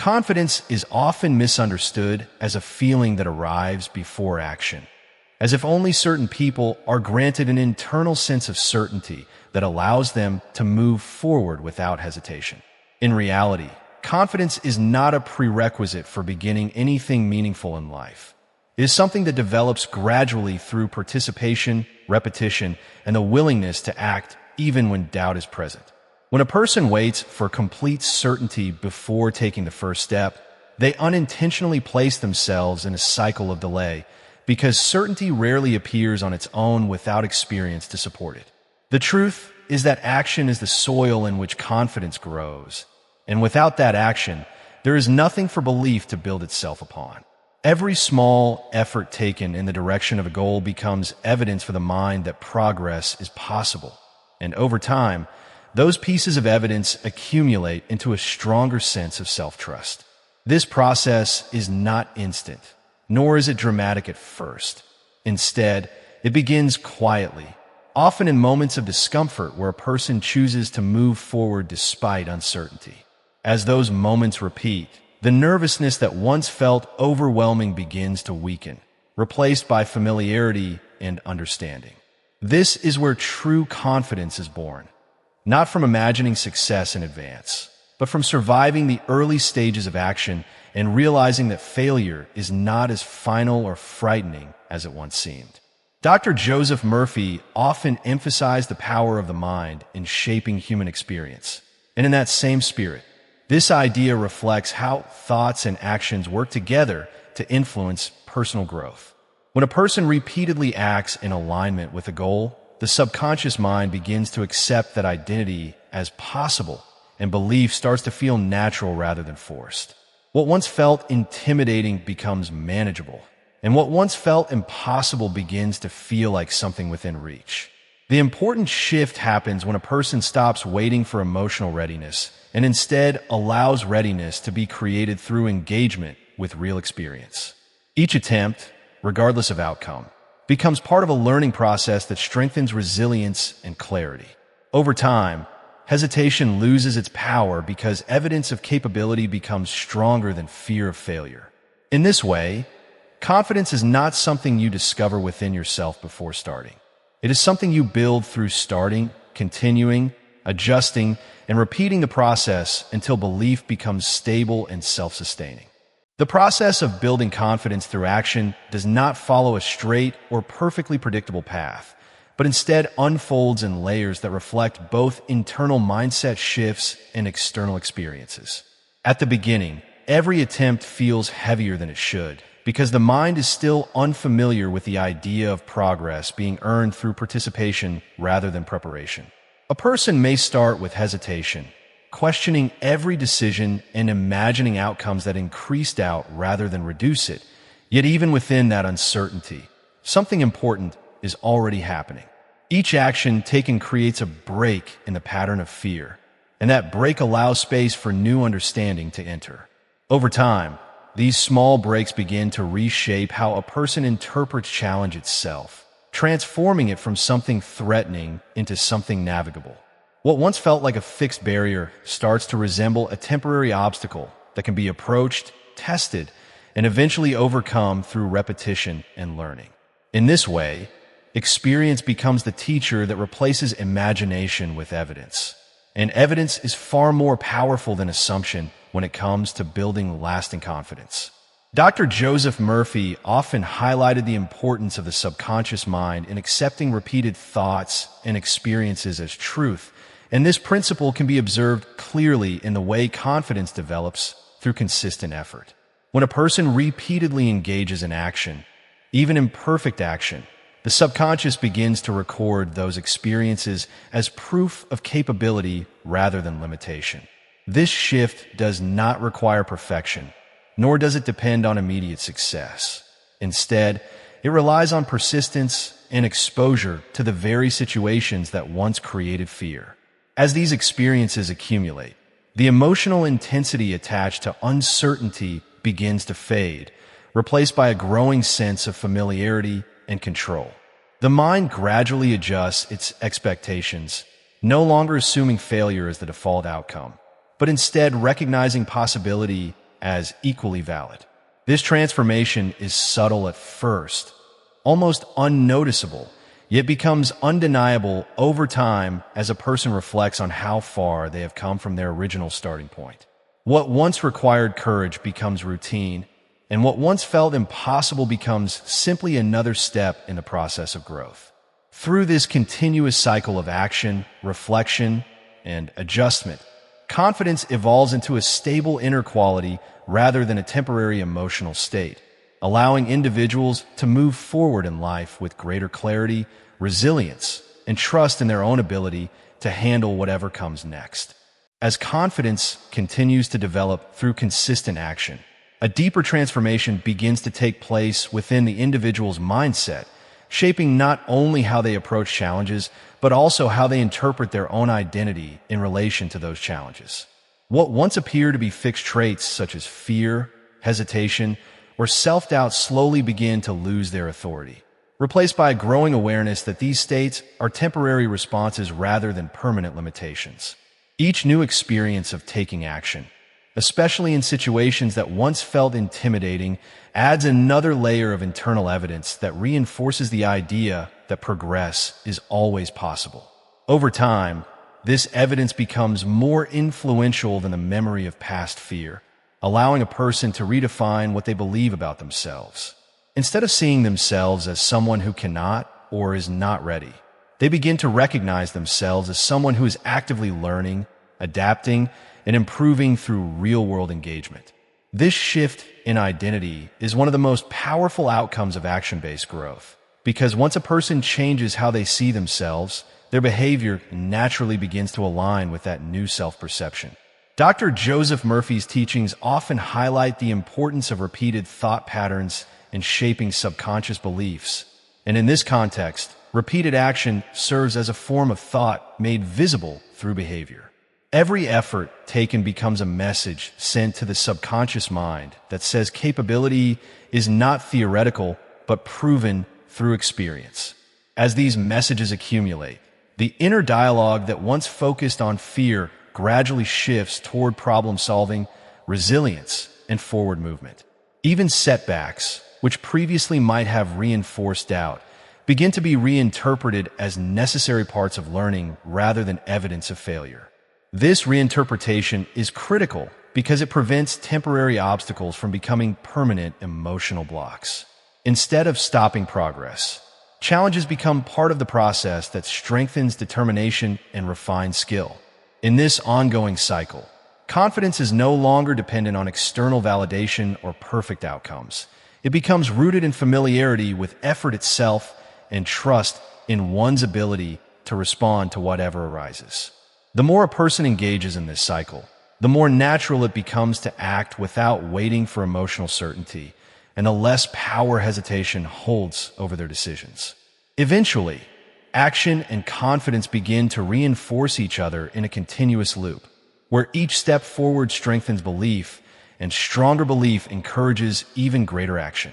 Confidence is often misunderstood as a feeling that arrives before action, as if only certain people are granted an internal sense of certainty that allows them to move forward without hesitation. In reality, confidence is not a prerequisite for beginning anything meaningful in life. It is something that develops gradually through participation, repetition, and the willingness to act even when doubt is present. When a person waits for complete certainty before taking the first step, they unintentionally place themselves in a cycle of delay because certainty rarely appears on its own without experience to support it. The truth is that action is the soil in which confidence grows, and without that action, there is nothing for belief to build itself upon. Every small effort taken in the direction of a goal becomes evidence for the mind that progress is possible, and over time, those pieces of evidence accumulate into a stronger sense of self-trust. This process is not instant, nor is it dramatic at first. Instead, it begins quietly, often in moments of discomfort where a person chooses to move forward despite uncertainty. As those moments repeat, the nervousness that once felt overwhelming begins to weaken, replaced by familiarity and understanding. This is where true confidence is born, not from imagining success in advance, but from surviving the early stages of action and realizing that failure is not as final or frightening as it once seemed. Dr. Joseph Murphy often emphasized the power of the mind in shaping human experience. And in that same spirit, this idea reflects how thoughts and actions work together to influence personal growth. When a person repeatedly acts in alignment with a goal, the subconscious mind begins to accept that identity as possible, and belief starts to feel natural rather than forced. What once felt intimidating becomes manageable, and what once felt impossible begins to feel like something within reach. The important shift happens when a person stops waiting for emotional readiness and instead allows readiness to be created through engagement with real experience. Each attempt, regardless of outcome, becomes part of a learning process that strengthens resilience and clarity. Over time, hesitation loses its power because evidence of capability becomes stronger than fear of failure. In this way, confidence is not something you discover within yourself before starting. It is something you build through starting, continuing, adjusting, and repeating the process until belief becomes stable and self-sustaining. The process of building confidence through action does not follow a straight or perfectly predictable path, but instead unfolds in layers that reflect both internal mindset shifts and external experiences. At the beginning, every attempt feels heavier than it should, because the mind is still unfamiliar with the idea of progress being earned through participation rather than preparation. A person may start with hesitation, questioning every decision and imagining outcomes that increase doubt rather than reduce it. Yet even within that uncertainty, something important is already happening. Each action taken creates a break in the pattern of fear, and that break allows space for new understanding to enter. Over time, these small breaks begin to reshape how a person interprets challenge itself, transforming it from something threatening into something navigable. What once felt like a fixed barrier starts to resemble a temporary obstacle that can be approached, tested, and eventually overcome through repetition and learning. In this way, experience becomes the teacher that replaces imagination with evidence. And evidence is far more powerful than assumption when it comes to building lasting confidence. Dr. Joseph Murphy often highlighted the importance of the subconscious mind in accepting repeated thoughts and experiences as truth, and this principle can be observed clearly in the way confidence develops through consistent effort. When a person repeatedly engages in action, even imperfect action, the subconscious begins to record those experiences as proof of capability rather than limitation. This shift does not require perfection, nor does it depend on immediate success. Instead, it relies on persistence and exposure to the very situations that once created fear. As these experiences accumulate, the emotional intensity attached to uncertainty begins to fade, replaced by a growing sense of familiarity and control. The mind gradually adjusts its expectations, no longer assuming failure as the default outcome, but instead recognizing possibility as equally valid. This transformation is subtle at first, almost unnoticeable, yet becomes undeniable over time as a person reflects on how far they have come from their original starting point. What once required courage becomes routine, and what once felt impossible becomes simply another step in the process of growth. Through this continuous cycle of action, reflection, and adjustment, confidence evolves into a stable inner quality rather than a temporary emotional state, allowing individuals to move forward in life with greater clarity, resilience, and trust in their own ability to handle whatever comes next. As confidence continues to develop through consistent action, a deeper transformation begins to take place within the individual's mindset, shaping not only how they approach challenges, but also how they interpret their own identity in relation to those challenges. What once appeared to be fixed traits such as fear, hesitation, or self-doubt slowly begin to lose their authority, replaced by a growing awareness that these states are temporary responses rather than permanent limitations. Each new experience of taking action, especially in situations that once felt intimidating, adds another layer of internal evidence that reinforces the idea that progress is always possible. Over time, this evidence becomes more influential than the memory of past fear, allowing a person to redefine what they believe about themselves. Instead of seeing themselves as someone who cannot or is not ready, they begin to recognize themselves as someone who is actively learning, adapting, and improving through real-world engagement. This shift in identity is one of the most powerful outcomes of action-based growth, because once a person changes how they see themselves, their behavior naturally begins to align with that new self-perception. Dr. Joseph Murphy's teachings often highlight the importance of repeated thought patterns in shaping subconscious beliefs, and in this context, repeated action serves as a form of thought made visible through behavior. Every effort taken becomes a message sent to the subconscious mind that says capability is not theoretical, but proven through experience. As these messages accumulate, the inner dialogue that once focused on fear gradually shifts toward problem-solving, resilience, and forward movement. Even setbacks, which previously might have reinforced doubt, begin to be reinterpreted as necessary parts of learning rather than evidence of failure. This reinterpretation is critical because it prevents temporary obstacles from becoming permanent emotional blocks. Instead of stopping progress, challenges become part of the process that strengthens determination and refines skill. In this ongoing cycle, confidence is no longer dependent on external validation or perfect outcomes. It becomes rooted in familiarity with effort itself and trust in one's ability to respond to whatever arises. The more a person engages in this cycle, the more natural it becomes to act without waiting for emotional certainty, and the less power hesitation holds over their decisions. Eventually, action and confidence begin to reinforce each other in a continuous loop, where each step forward strengthens belief, and stronger belief encourages even greater action.